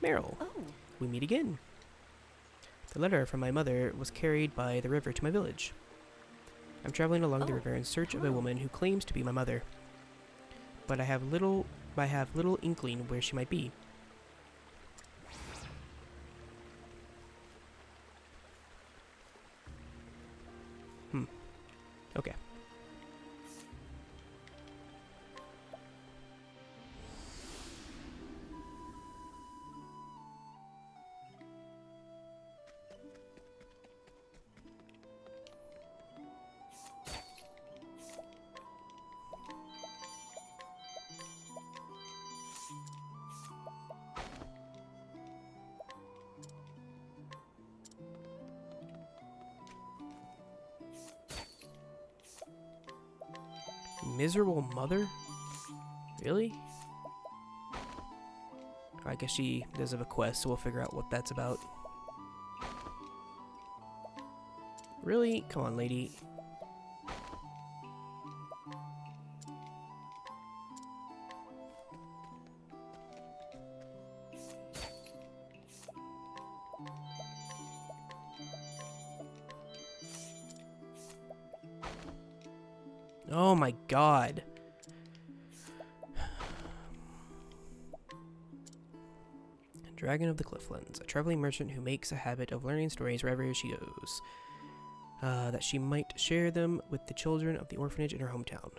Meryl. Oh. We meet again. The letter from my mother was carried by the river to my village. I'm traveling along the river in search of a woman who claims to be my mother. But I have little inkling where she might be. Okay. Miserable mother? Really? I guess she does have a quest, so we'll figure out what that's about. Really? Come on, lady. Oh my god. Dragon of the Clifflands, a traveling merchant who makes a habit of learning stories wherever she goes, that she might share them with the children of the orphanage in her hometown.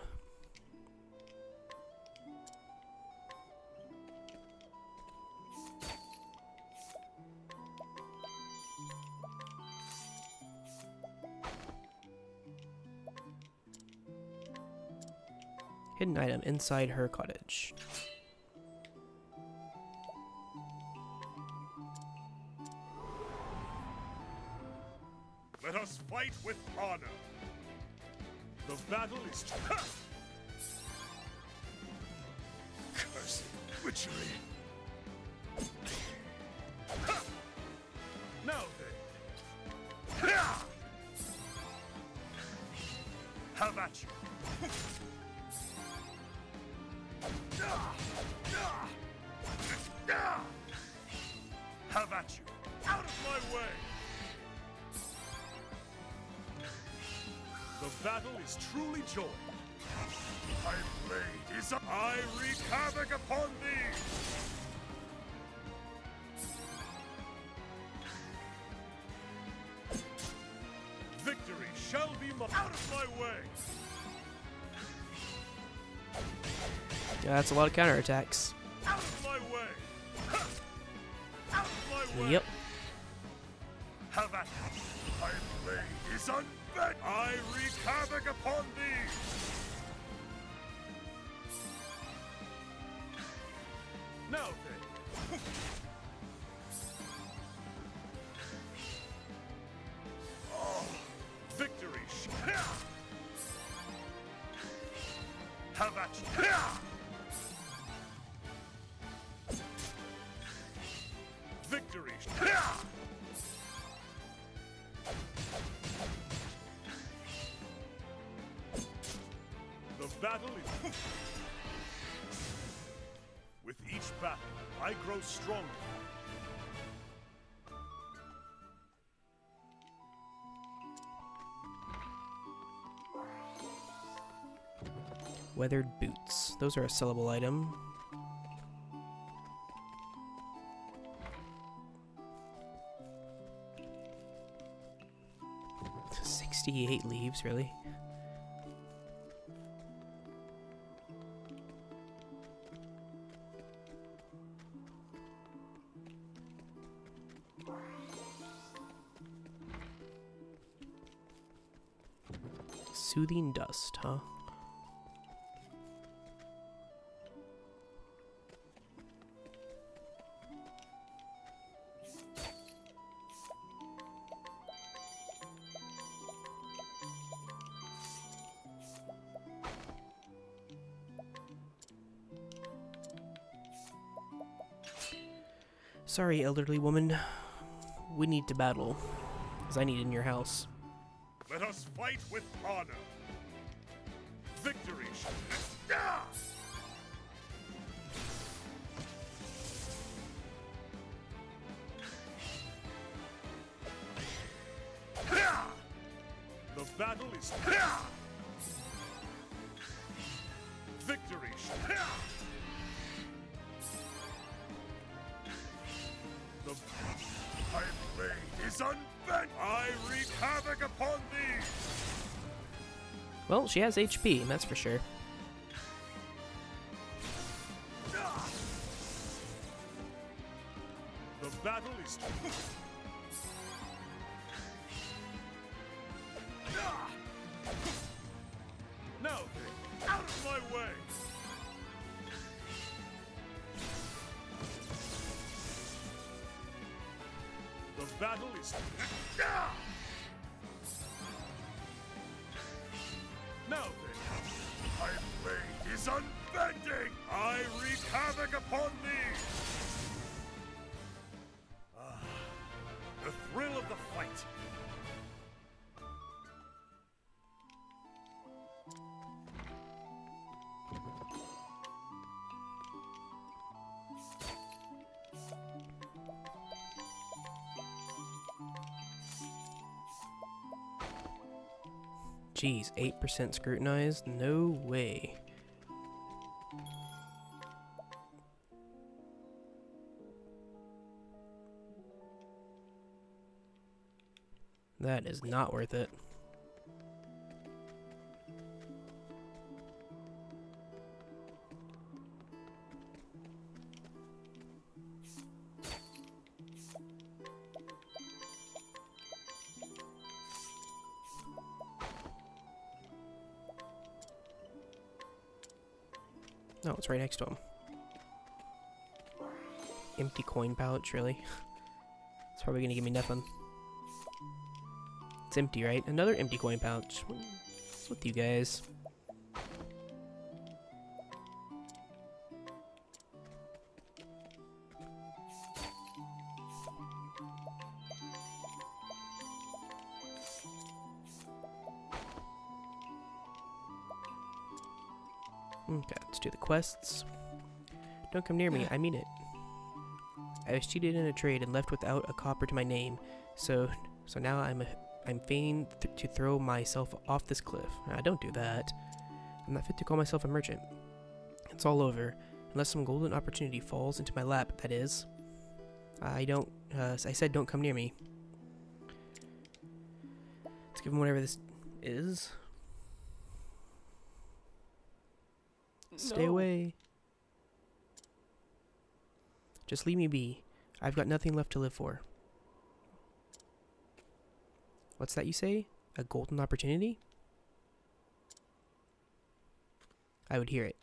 Hidden item inside her cottage. Let us fight with honor. The battle is cursed witchery. Now then, have at you. Have at you. Out of my way. The battle is truly joined. My blade is up. I wreak havoc upon thee. Victory shall be mine. Out of my way. Yeah, that's a lot of counterattacks. Out of my way. Out of my way. Yep. Have at it. My blade is unbent. I wreak havoc upon thee. Now then. Oh, victory. Have at you. Victory. The battle is... With each battle, I grow stronger. Weathered boots. Those are a sellable item. $68 leaves, really? Soothing dust, huh? Sorry, elderly woman. We need to battle, because I need in your house. Let us fight with honor. Victory. battle is victory. The my blade is unbent. I wreak havoc upon thee. Well, she has HP, that's for sure. The battle is now then, out of my way. The battle is now then, my blade is unbending. I wreak havoc upon thee. The thrill of the fight. Jeez, 8% scrutinized? No way. That is not worth it. No, it's right next to him. Empty coin pouch, really? It's probably gonna give me nothing. It's empty, right? Another empty coin pouch. What's with you guys? Okay, let's do the quests. Don't come near me, I mean it. I was cheated in a trade and left without a copper to my name, so now I'm fain to throw myself off this cliff. Don't do that. I'm not fit to call myself a merchant. It's all over, unless some golden opportunity falls into my lap, that is. I said don't come near me. Let's give him whatever this is. Stay away. Just leave me be. I've got nothing left to live for. What's that you say? A golden opportunity? I would hear it.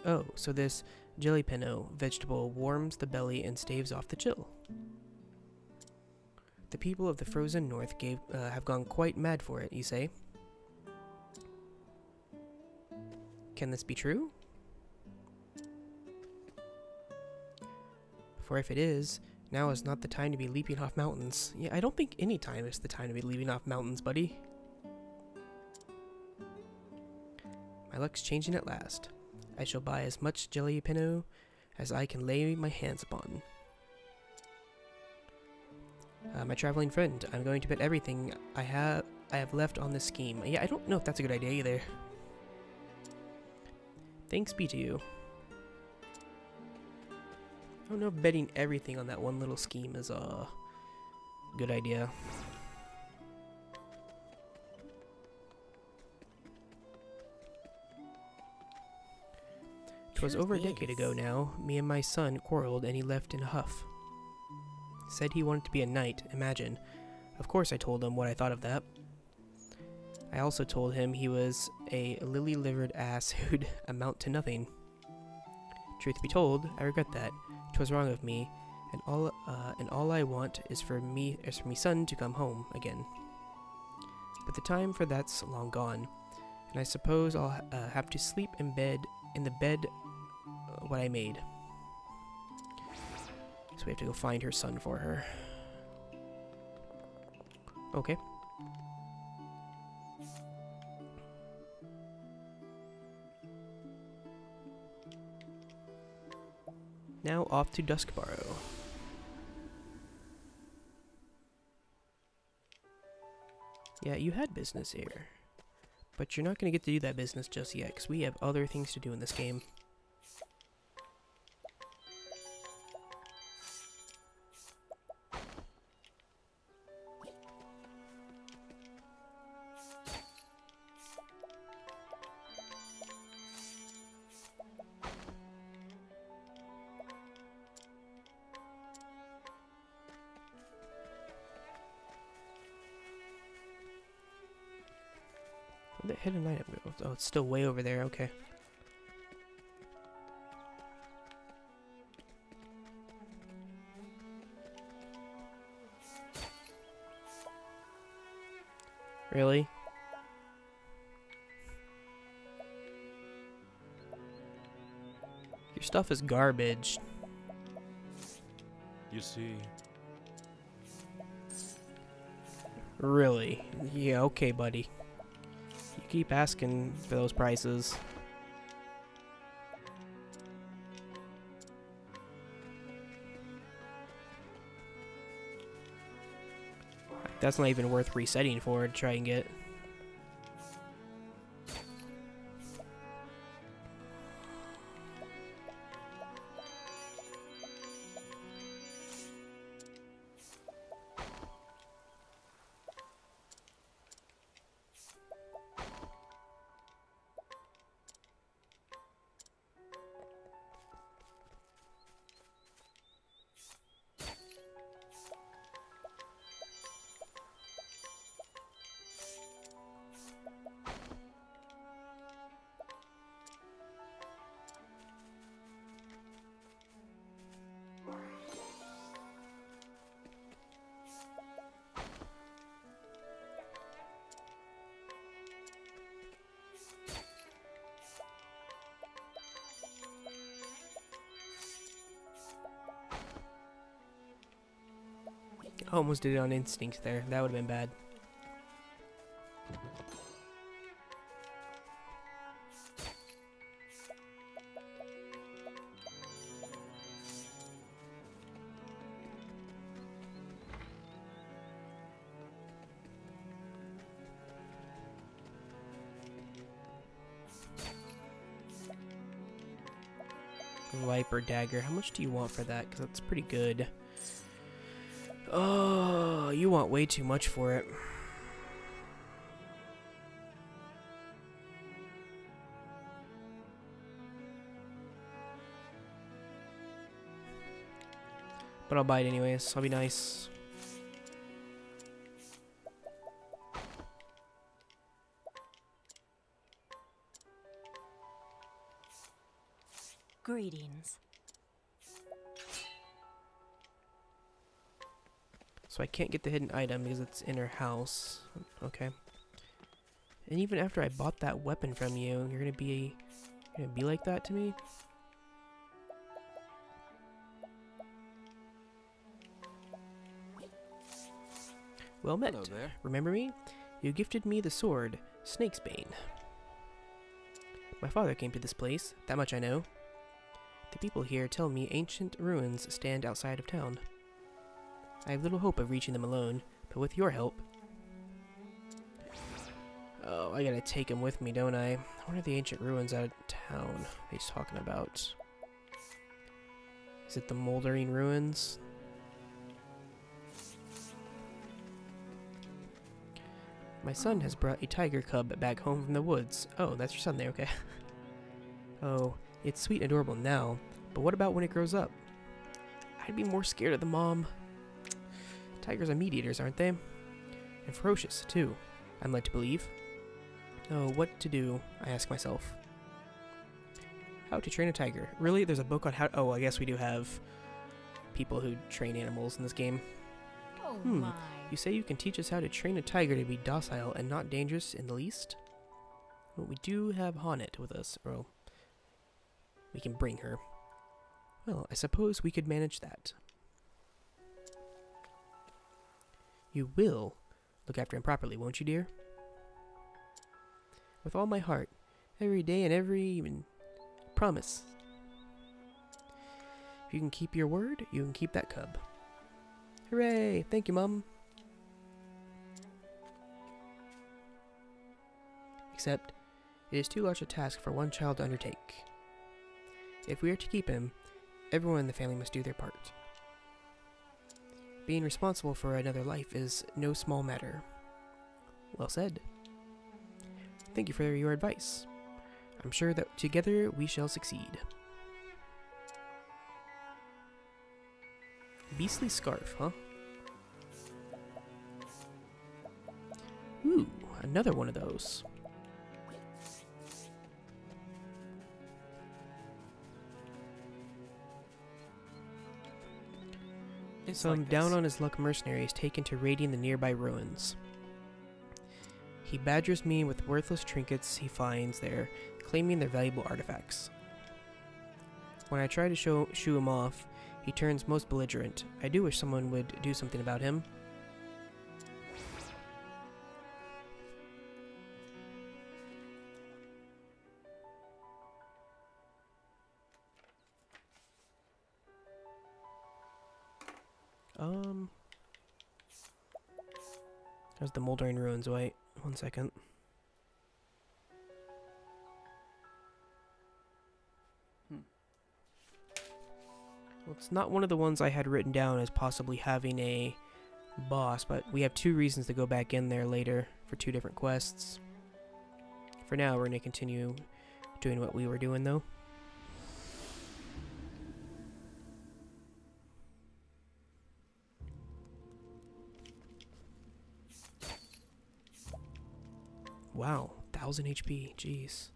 Oh, so this jalapeno vegetable warms the belly and staves off the chill. The people of the frozen north have gone quite mad for it, you say? Can this be true? For if it is, now is not the time to be leaping off mountains. Yeah, I don't think any time is the time to be leaping off mountains, buddy. My luck's changing at last. I shall buy as much jalapeno as I can lay my hands upon. My traveling friend, I'm going to bet everything I have left on this scheme. Yeah, I don't know if that's a good idea either. Thanks be to you. I don't know if betting everything on that one little scheme is a good idea. 'Twas over a decade ago now, me and my son quarreled and he left in a huff. Said he wanted to be a knight, imagine. Of course I told him what I thought of that. I also told him he was a lily-livered ass who'd amount to nothing. Truth be told, I regret that. 'Twas wrong of me, and all I want is for me son to come home again. But the time for that's long gone, and I suppose I'll have to sleep in the bed what I made. So we have to go find her son for her. Okay. Now off to Duskbarrow. Yeah, you had business here. But you're not going to get to do that business just yet, because we have other things to do in this game. Where'd that hidden item go? Oh, it's still way over there, okay. Really? Your stuff is garbage. You see, Really? Yeah, okay, buddy. You keep asking for those prices. That's not even worth resetting for to try and get. I almost did it on instinct there. That would have been bad. Viper dagger. How much do you want for that? Because that's pretty good. Oh, you want way too much for it. But I'll buy it anyways. I'll be nice. Greetings. So I can't get the hidden item because it's in her house. Okay. And even after I bought that weapon from you, you're gonna be like that to me? Well met. Hello there. Remember me? You gifted me the sword, Snake's Bane. My father came to this place, that much I know. The people here tell me ancient ruins stand outside of town. I have little hope of reaching them alone, but with your help... Oh, I gotta take him with me, don't I? What are the ancient ruins out of town he's talking about? Is it the moldering ruins? My son has brought a tiger cub back home from the woods. Oh, that's your son there, okay. Oh, it's sweet and adorable now, but what about when it grows up? I'd be more scared of the mom. Tigers are meat eaters, aren't they? And ferocious, too, I'm led to believe. Oh, what to do, I ask myself. How to train a tiger. Really? There's a book on how... Oh, I guess we do have people who train animals in this game. Oh my. You say you can teach us how to train a tiger to be docile and not dangerous in the least? Well, we do have Honnet with us, or we can bring her. Well, I suppose we could manage that. You will look after him properly, won't you, dear? With all my heart, every day and every even. Promise. If you can keep your word, you can keep that cub. Hooray! Thank you, Mom. except it is too large a task for one child to undertake. If we are to keep him, everyone in the family must do their part. Being responsible for another life is no small matter. Well said. Thank you for your advice. I'm sure that together we shall succeed. Beastly scarf, huh? Ooh, another one of those. Some down-on-his-luck mercenary is taken to raiding the nearby ruins. He badgers me with worthless trinkets he finds there, claiming they're valuable artifacts. When I try to shoo him off, he turns most belligerent. I do wish someone would do something about him. There's the moldering ruins. Wait, 1 second. Well, it's not one of the ones I had written down as possibly having a boss, but we have 2 reasons to go back in there later for 2 different quests. For now, we're going to continue doing what we were doing, though. Wow, 1000 HP, jeez.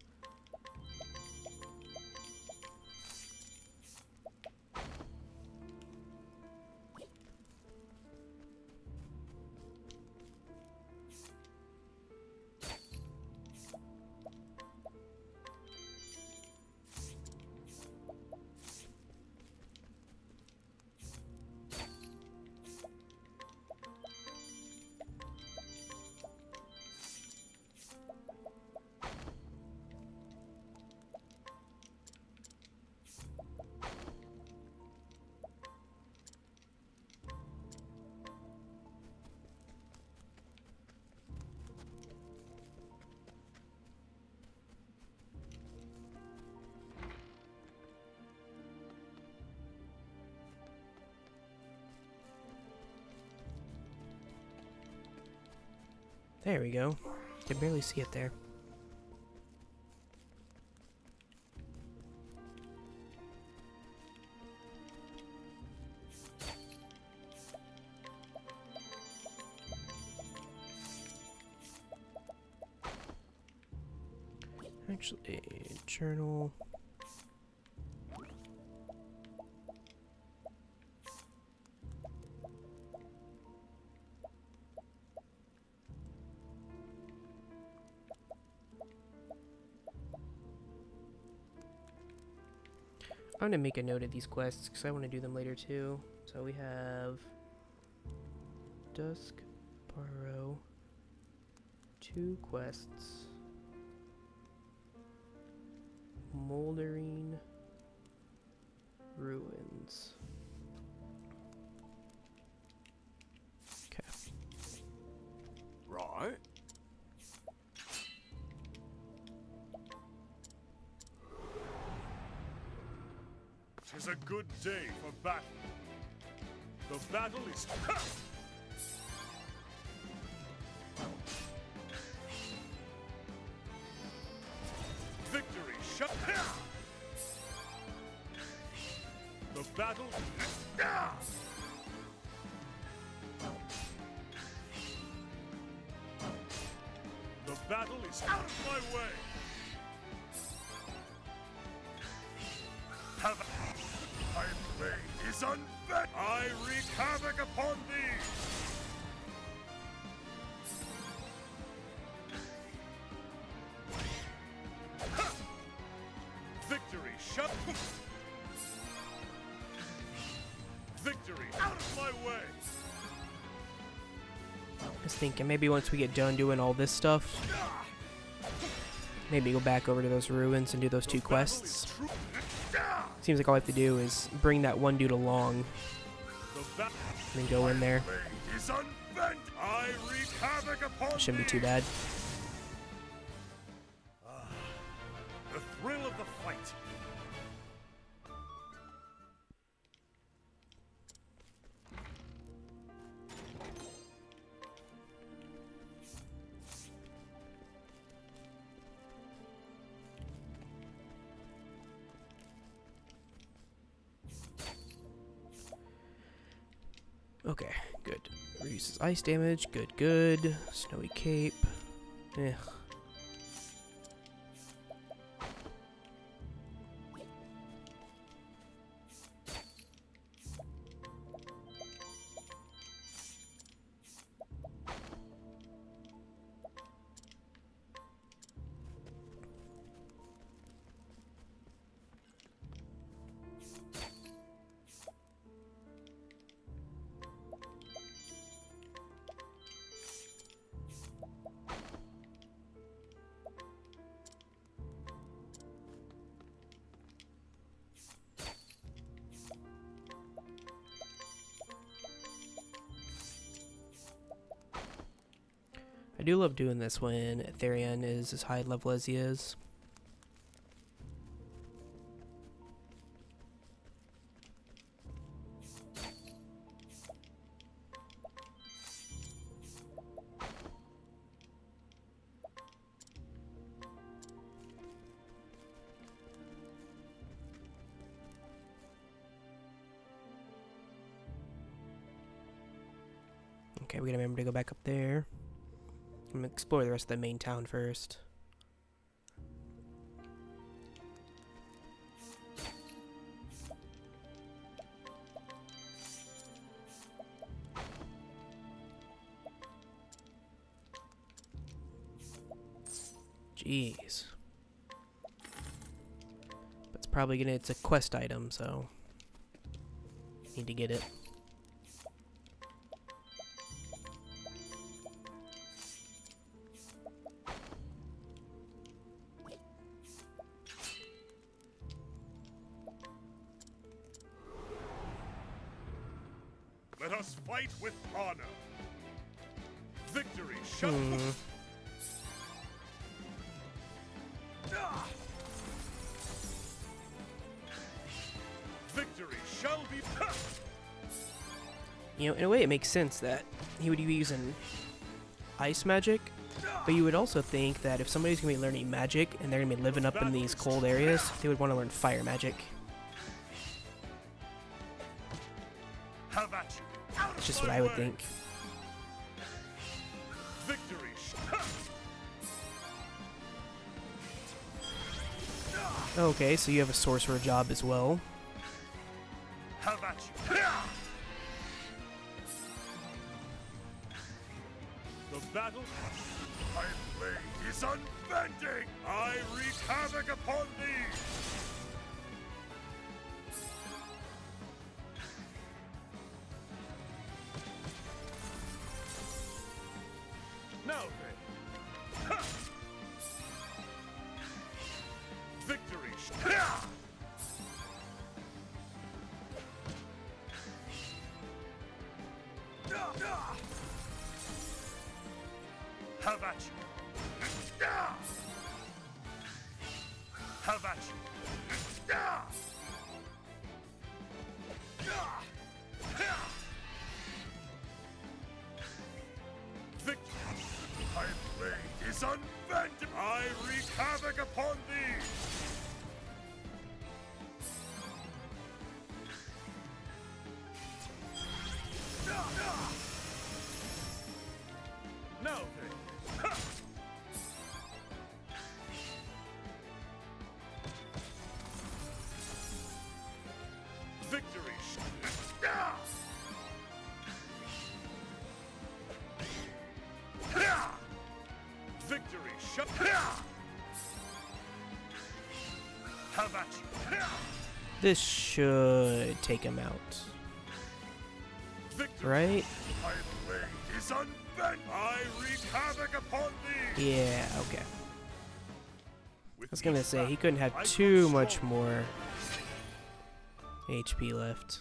There we go. Can barely see it there. Actually, journal. I'm gonna make a note of these quests because I want to do them later too. So we have Dusk Barrow, 2 quests, Moldering Ruins. Okay. Right. Tis a good day for battle. The battle is victory shut. The battle. The battle is out of my way. My blade is unbent. I wreak havoc upon thee. Victory shut. Victory out of my way. I was thinking maybe once we get done doing all this stuff, maybe go back over to those ruins and do those 2 quests. Seems like all I have to do is bring that one dude along and then go in there. Shouldn't be too bad. thrill of the fight. Okay, good. Reduces ice damage. Good, good. Snowy cape. Eh. I do love doing this when Therian is as high level as he is. Okay, we gotta remember to go back up there. I'm gonna explore the rest of the main town first. Jeez. But it's probably gonna, it's a quest item, so need to get it. Let us fight with honor. Victory shall Victory shall be. You know, in a way it makes sense that he would be using ice magic, but you would also think that if somebody's going to be learning magic and they're going to be living up in these cold areas, they would want to learn fire magic. Have at you. That's just what I would think. Victory. Okay, so you have a sorcerer job as well. Have at you. The battle. My blade is unbending. I wreak havoc upon thee. Now then. Ha! Victory. Ha! Have at you. Have at you. Victory. My blade is unbending. I wreak havoc upon thee. Now then. Ha! Victory. Victory. Have at you. This should take him out. Victory. Right? My blade is unbent. I wreak havoc upon thee. Yeah, okay. With I was gonna each say, he battle, couldn't have I grow too much stronger. more HP left.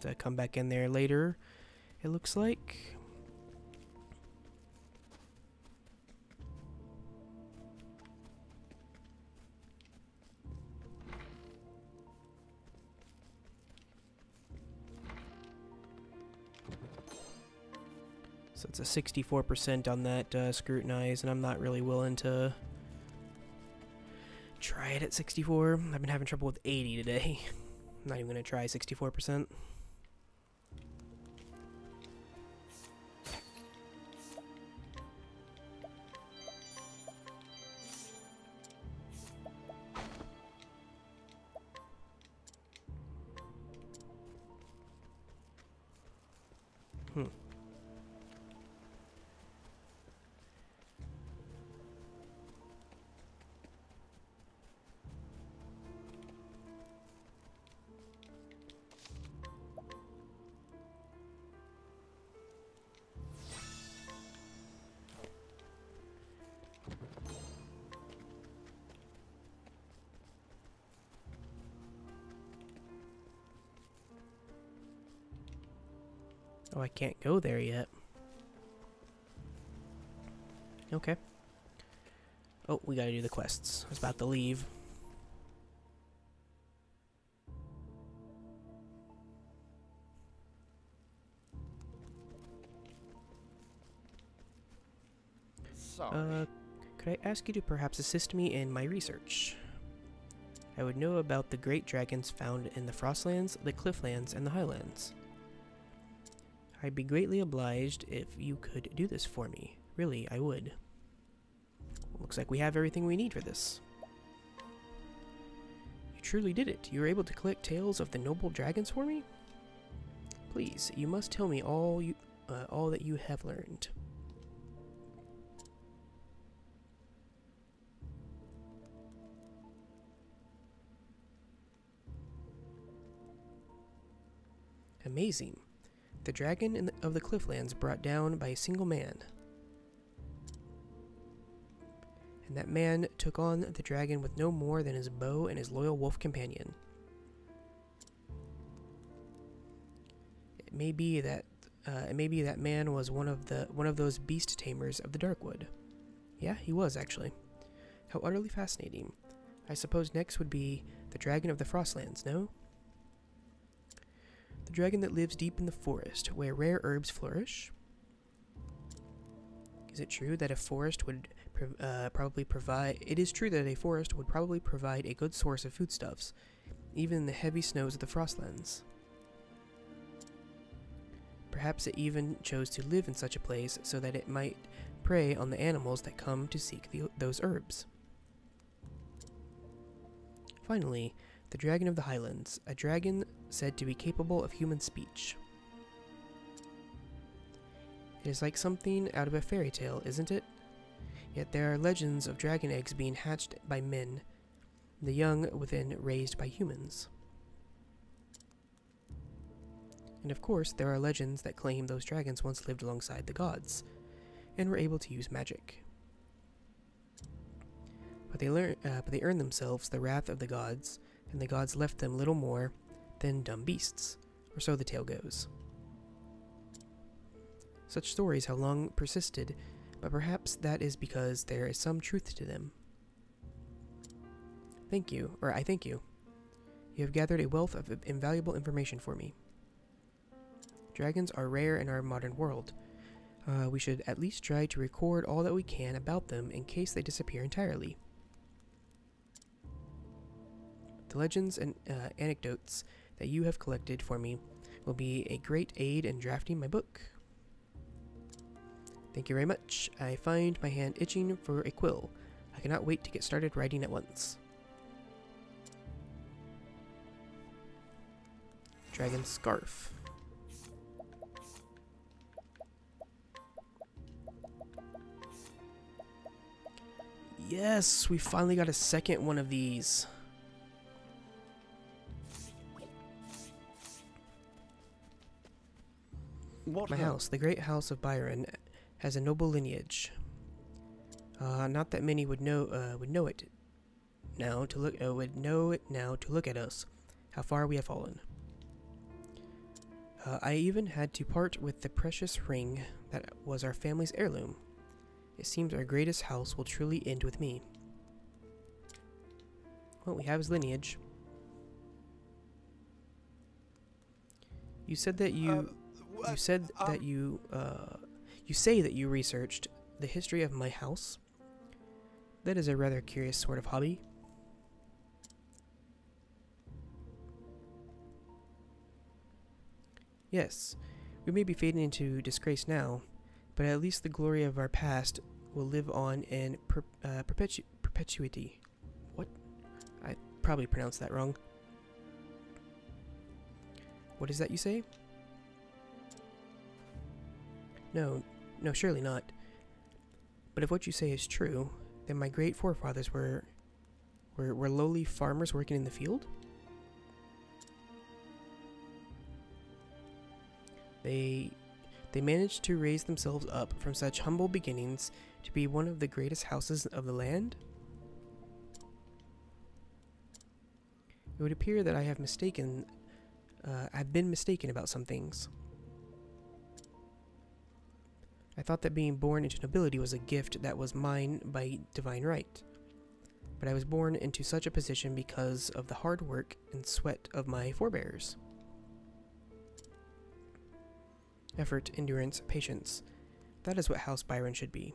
To come back in there later, it looks like. So it's a 64% on that scrutinize, and I'm not really willing to try it at 64. I've been having trouble with 80 today. I'm not even going to try 64%. Oh, I can't go there yet. Okay. Oh, we gotta do the quests. I was about to leave. Sorry. Could I ask you to perhaps assist me in my research? I would know about the great dragons found in the Frostlands, the Clifflands, and the Highlands. I'd be greatly obliged if you could do this for me. Really, I would. Looks like we have everything we need for this. You truly did it. You were able to collect tales of the noble dragons for me? Please, you must tell me all that you have learned. Amazing. The dragon of the Clifflands brought down by a single man. And that man took on the dragon with no more than his bow and his loyal wolf companion. It may be that man was one of those beast tamers of the Darkwood. Yeah, he was actually. How utterly fascinating. I suppose next would be the dragon of the Frostlands, no? The dragon that lives deep in the forest, where rare herbs flourish. Is it true that a forest would probably provide... It is true that a forest would probably provide a good source of foodstuffs, even in the heavy snows of the Frostlands. Perhaps it even chose to live in such a place so that it might prey on the animals that come to seek those herbs. Finally, the dragon of the Highlands, a dragon said to be capable of human speech. It is like something out of a fairy tale, isn't it? Yet there are legends of dragon eggs being hatched by men, the young within raised by humans. And of course, there are legends that claim those dragons once lived alongside the gods, and were able to use magic. But they earned themselves the wrath of the gods, and the gods left them little more than dumb beasts, or so the tale goes. Such stories have long persisted, but perhaps that is because there is some truth to them. Thank you, or I thank you. You have gathered a wealth of invaluable information for me. Dragons are rare in our modern world. We should at least try to record all that we can about them in case they disappear entirely. The legends and anecdotes that you have collected for me will be a great aid in drafting my book. Thank you very much. I find my hand itching for a quill. I cannot wait to get started writing at once. Dragon Scarf. Yes, we finally got a second one of these. My house, the great house of Byron, has a noble lineage. Not that many would know it now to look at us, how far we have fallen. I even had to part with the precious ring that was our family's heirloom. It seems our greatest house will truly end with me. Well, we have his lineage. You said that you say that you researched the history of my house. That is a rather curious sort of hobby. Yes, we may be fading into disgrace now, but at least the glory of our past will live on in perpetuity. What? I probably pronounced that wrong. What is that you say? No, surely not. But if what you say is true, then my great forefathers were lowly farmers working in the field? They managed to raise themselves up from such humble beginnings to be one of the greatest houses of the land? It would appear that I have been mistaken about some things. I thought that being born into nobility was a gift that was mine by divine right. But I was born into such a position because of the hard work and sweat of my forebears. Effort, endurance, patience. That is what House Byron should be.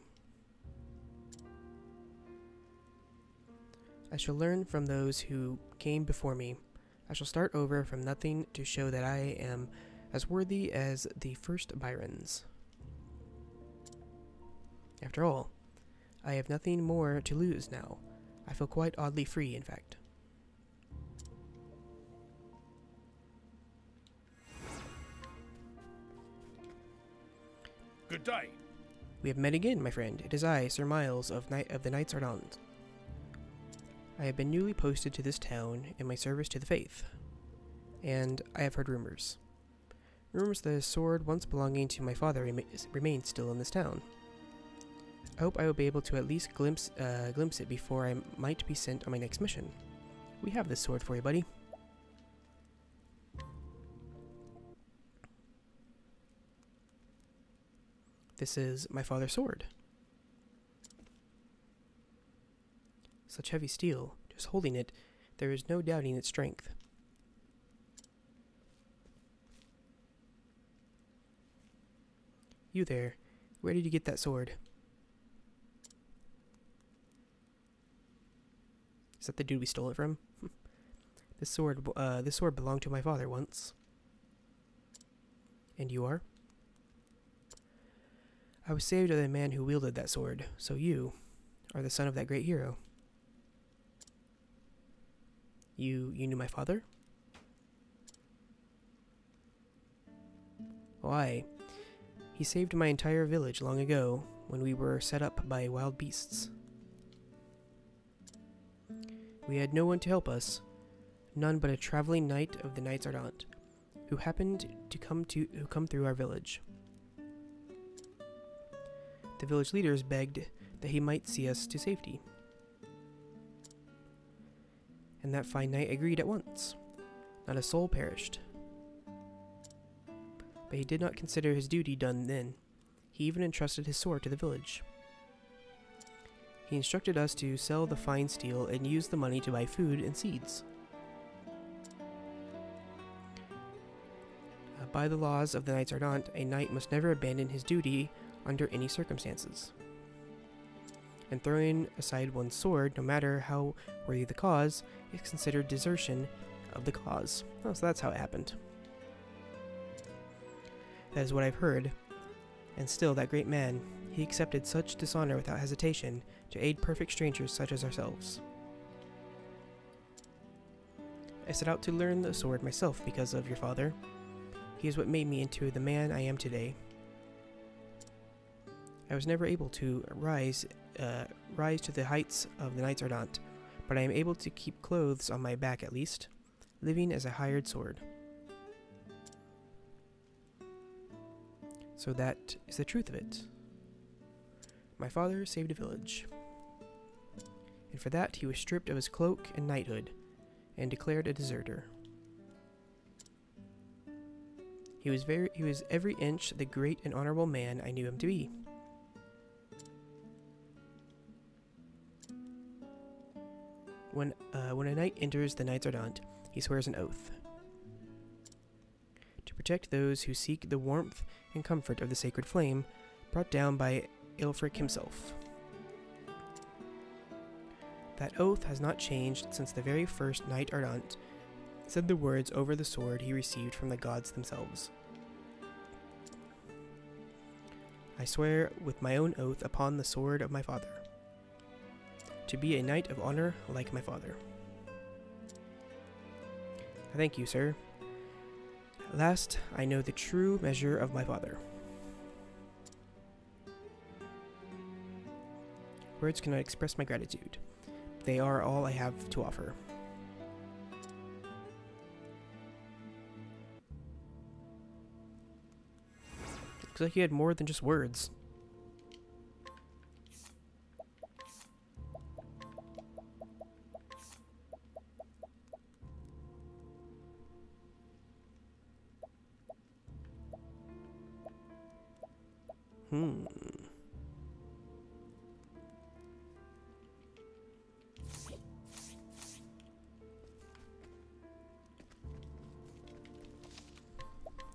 I shall learn from those who came before me. I shall start over from nothing to show that I am as worthy as the first Byrons. After all, I have nothing more to lose now. I feel quite oddly free, in fact. Good day. We have met again, my friend. It is I, Sir Miles of the Knights Ardent. I have been newly posted to this town in my service to the faith, and I have heard rumors. Rumors that a sword once belonging to my father remains still in this town. I hope I will be able to at least glimpse it before I might be sent on my next mission. We have this sword for you, buddy. This is my father's sword. Such heavy steel. Just holding it, there is no doubting its strength. You there, where did you get that sword? Is that the dude we stole it from? This sword belonged to my father once. And you are? I was saved by the man who wielded that sword, so you are the son of that great hero. You knew my father? Why? He saved my entire village long ago when we were set up by wild beasts. We had no one to help us, none but a traveling knight of the Knights Ardent, who happened to come through our village. The village leaders begged that he might see us to safety. And that fine knight agreed at once. Not a soul perished. But he did not consider his duty done then. He even entrusted his sword to the village. He instructed us to sell the fine steel and use the money to buy food and seeds. By the laws of the Knights Ardent, a knight must never abandon his duty under any circumstances. And throwing aside one's sword, no matter how worthy the cause, is considered desertion of the cause. Oh, so that's how it happened. That is what I've heard. And still, that great man, he accepted such dishonor without hesitation to aid perfect strangers such as ourselves. I set out to learn the sword myself because of your father. He is what made me into the man I am today. I was never able to rise to the heights of the Knights Ardent, but I am able to keep clothes on my back at least, living as a hired sword. So that is the truth of it. My father saved a village, and for that he was stripped of his cloak and knighthood, and declared a deserter. He was every inch the great and honorable man I knew him to be. When a knight enters the Knight's Ardent, he swears an oath. To protect those who seek the warmth and comfort of the sacred flame brought down by Aelfric himself. That oath has not changed since the very first Knight Ardent said the words over the sword he received from the gods themselves. I swear with my own oath upon the sword of my father, to be a knight of honor like my father. I thank you, sir. At last, I know the true measure of my father. Words cannot express my gratitude. They are all I have to offer. Looks like you had more than just words.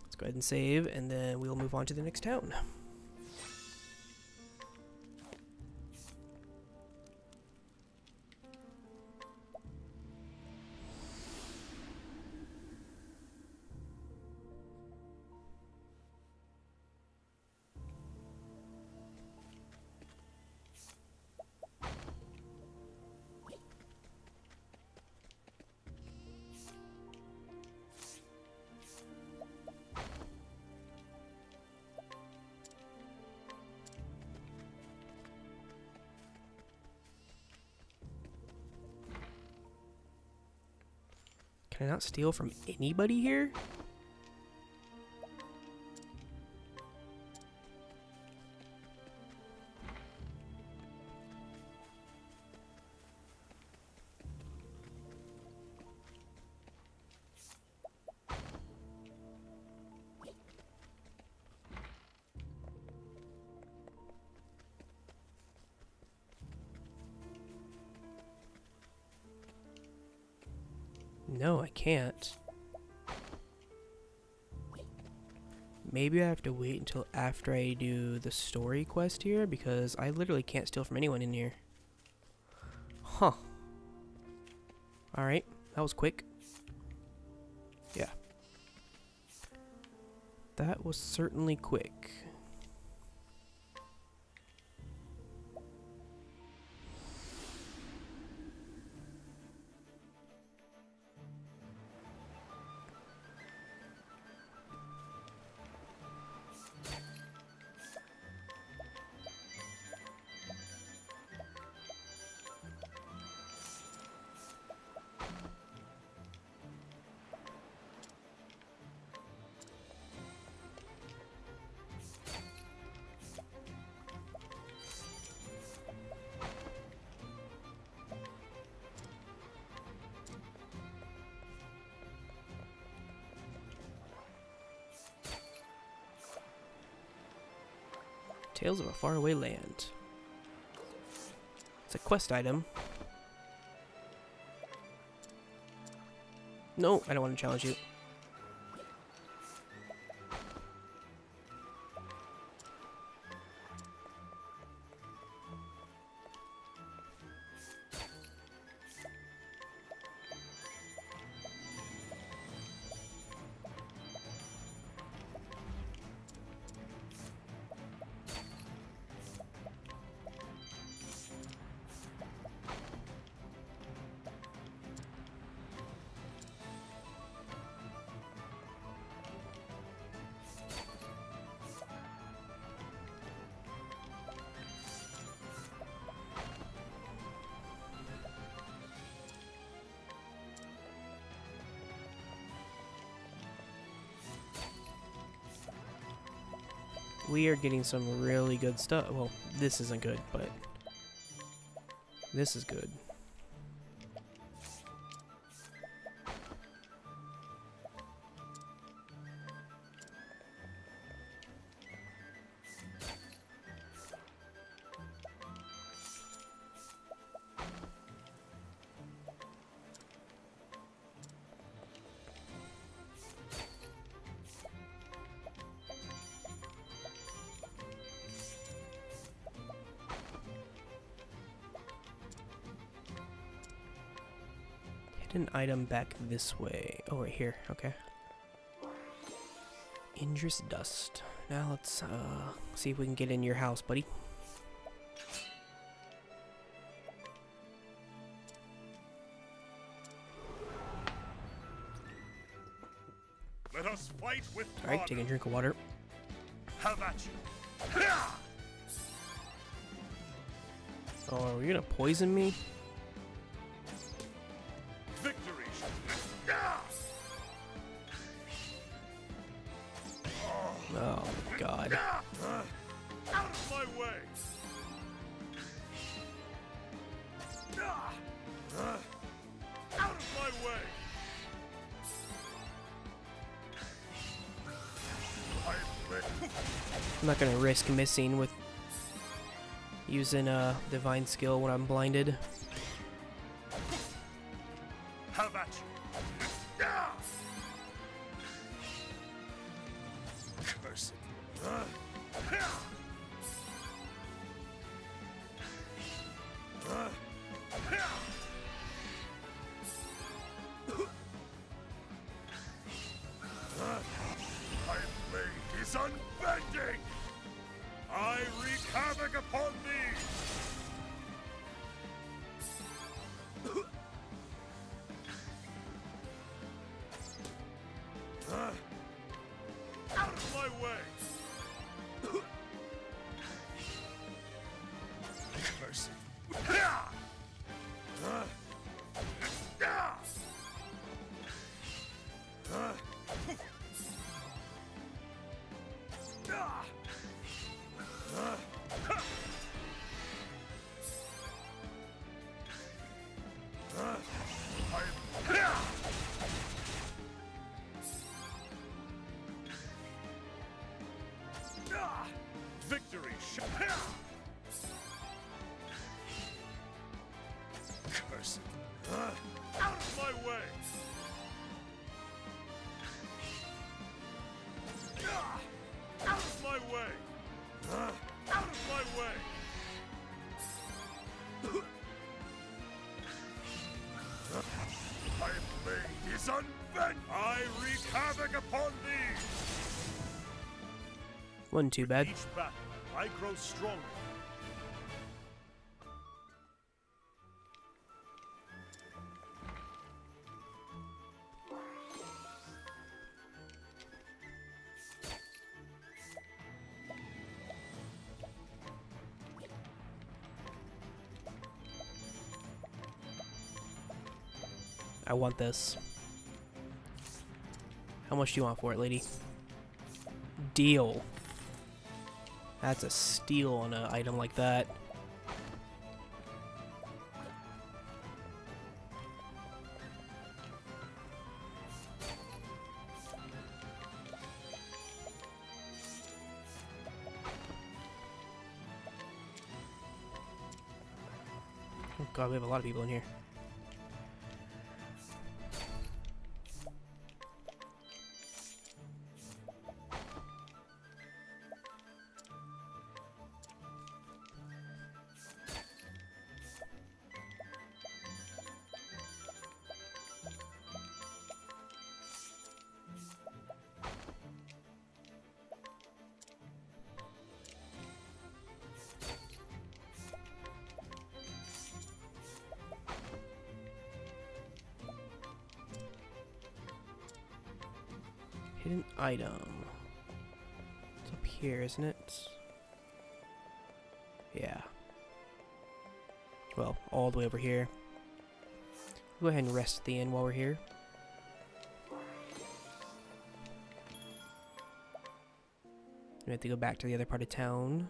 Let's go ahead and save, and then we'll move on to the next town. Can I not steal from anybody here? No, I can't. Maybe I have to wait until after I do the story quest here, because I literally can't steal from anyone in here. Huh. Alright, that was quick. Yeah. That was certainly quick. Tales of a Faraway Land. It's a quest item. No, I don't want to challenge you. We are getting some really good stuff. Well, this isn't good, but this is good. Hidden item back this way. Oh, right here. Okay. Injurious dust. Now let's see if we can get in your house, buddy. Let us fight with Alright, take a drink of water. Have at you. Oh, are you gonna poison me? Victory. Oh, God. Out of my way. Out of my way. I'm not gonna risk missing with using a divine skill when I'm blinded. Have at you. Curse it. My blade is unbending. I wreak havoc upon thee. Out of my way! Curse it. Victory! Curse it! Out of my way! Out of my way! Out of my way! My blade is unbent! I wreak havoc upon thee! Wasn't too bad. Each battle, I grow stronger. I want this. How much do you want for it, lady? Deal. That's a steal on an item like that. Oh God, we have a lot of people in here. Hidden item. It's up here, isn't it? Yeah. Well, all the way over here. Go ahead and rest at the inn while we're here. We have to go back to the other part of town.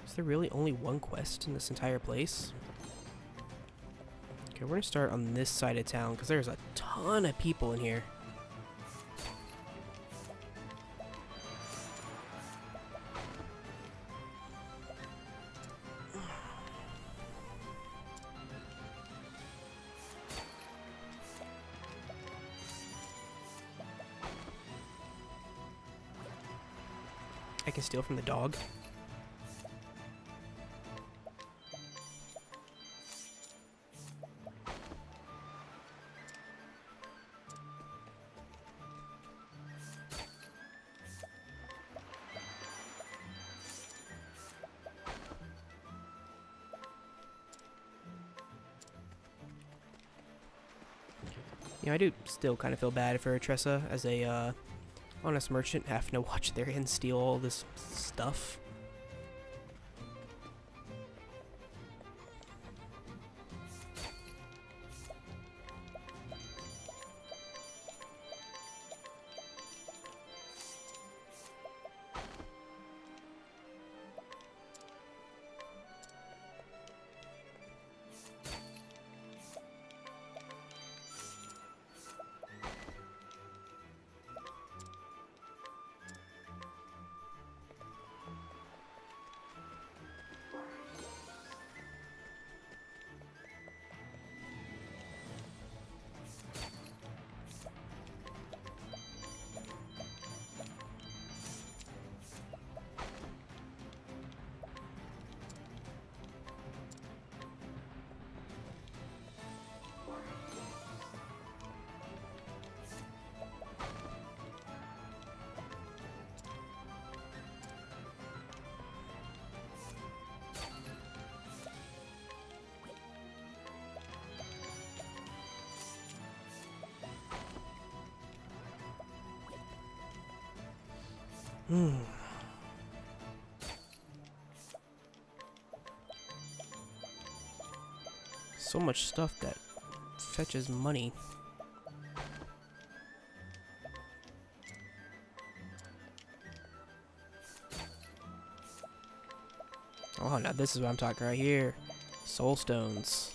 Is there really only one quest in this entire place? Okay, we're gonna start on this side of town because there's a ton of people in here. I can steal from the dog. You know, I do still kind of feel bad for Tressa as a honest merchant having to watch their end steal all this stuff. So much stuff that fetches money. Oh, now this is what I'm talking right here. Soul stones.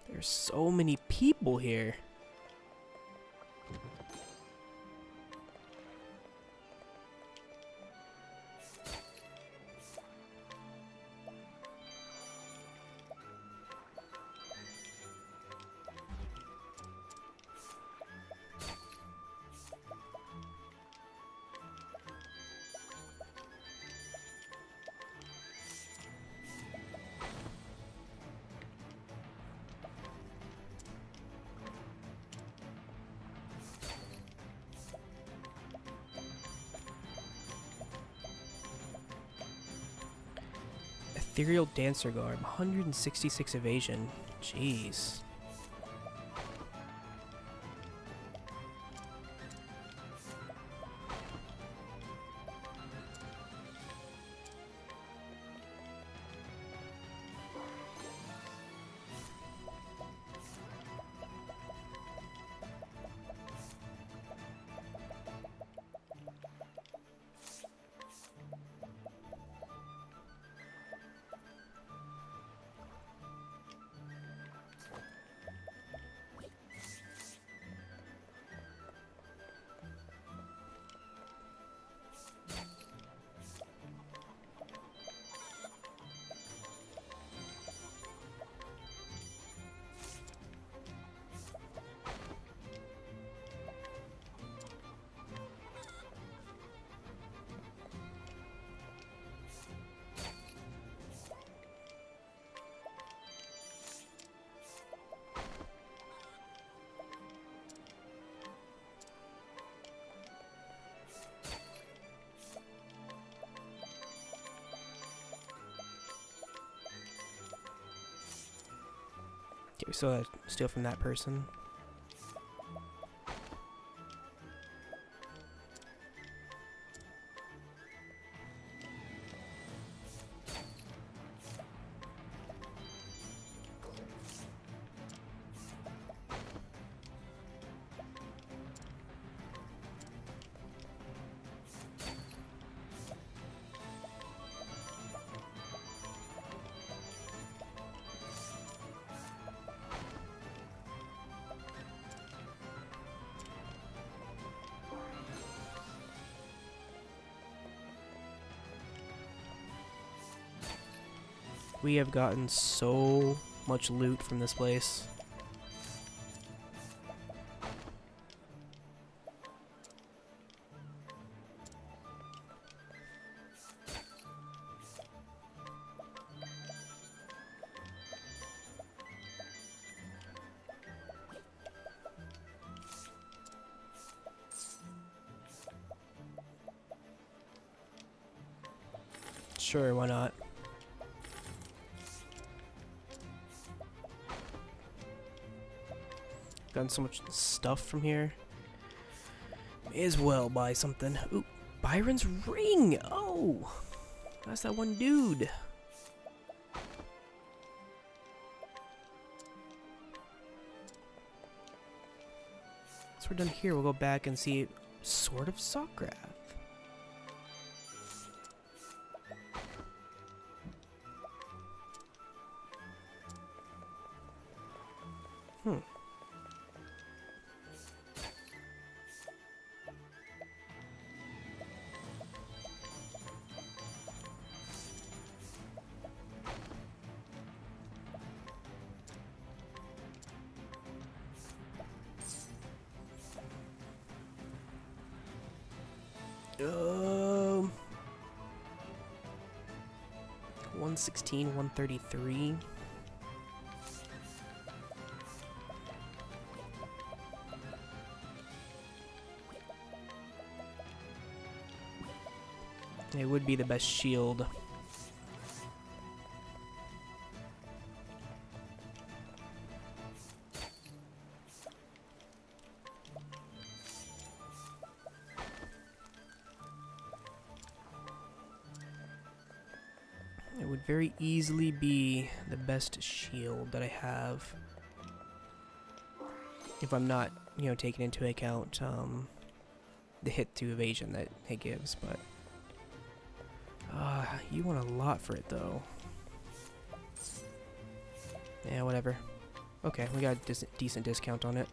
There's so many people here. Ethereal Dancer Garb, 166 evasion. Jeez. Okay, we still gotta steal from that person. We have gotten so much loot from this place. Sure, why not? Gotten so much stuff from here. May as well buy something. Ooh, Byron's ring! Oh! That's that one dude. So we're done here. We'll go back and see Sword of Socrath. Hmm. Um, 116, 133. It would be the best shield. It would very easily be the best shield that I have. If I'm not, you know, taking into account the hit to evasion that it gives, but you want a lot for it though. Yeah, whatever. Okay, we got a decent discount on it.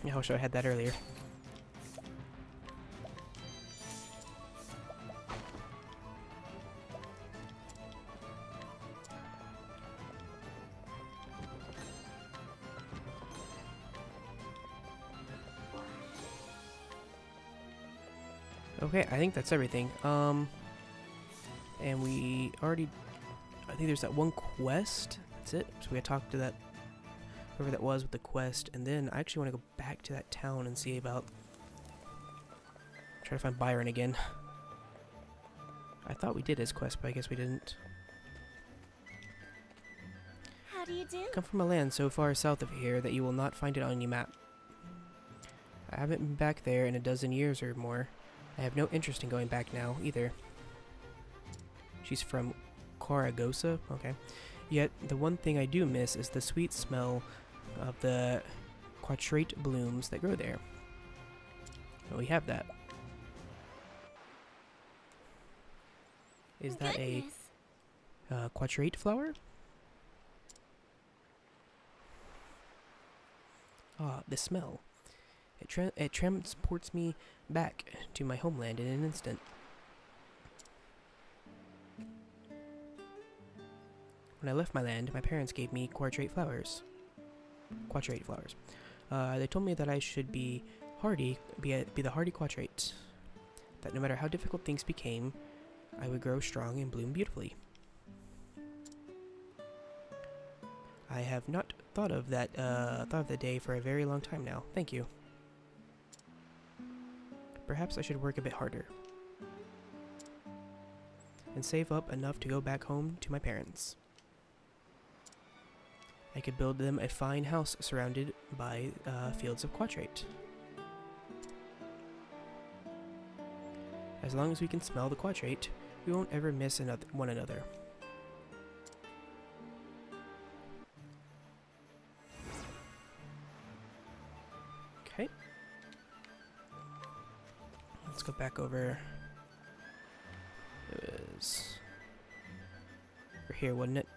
I wish I had that earlier. Okay, I think that's everything. And we already, I think there's that one quest. That's it. So we gotta talk to that, whoever that was with the quest, and then I actually want to go back to that town and see about, try to find Byron again. I thought we did his quest, but I guess we didn't. How do you do? Come from a land so far south of here that you will not find it on your map. I haven't been back there in a dozen years or more. I have no interest in going back now, either. She's from Quaragosa? Okay. Yet, the one thing I do miss is the sweet smell of the quatrate blooms that grow there. Well, we have that. Is that a quatrate flower? Ah, the smell. It transports me back to my homeland in an instant. When I left my land, my parents gave me quatrate flowers. They told me that I should be hardy, be the hardy quatrate. That no matter how difficult things became, I would grow strong and bloom beautifully. I have not thought of that, the day for a very long time now. Thank you. Perhaps I should work a bit harder and save up enough to go back home to my parents. I could build them a fine house surrounded by fields of quadrate. As long as we can smell the quadrate, we won't ever miss one another. Okay. Let's go back over. It was over here, wasn't it?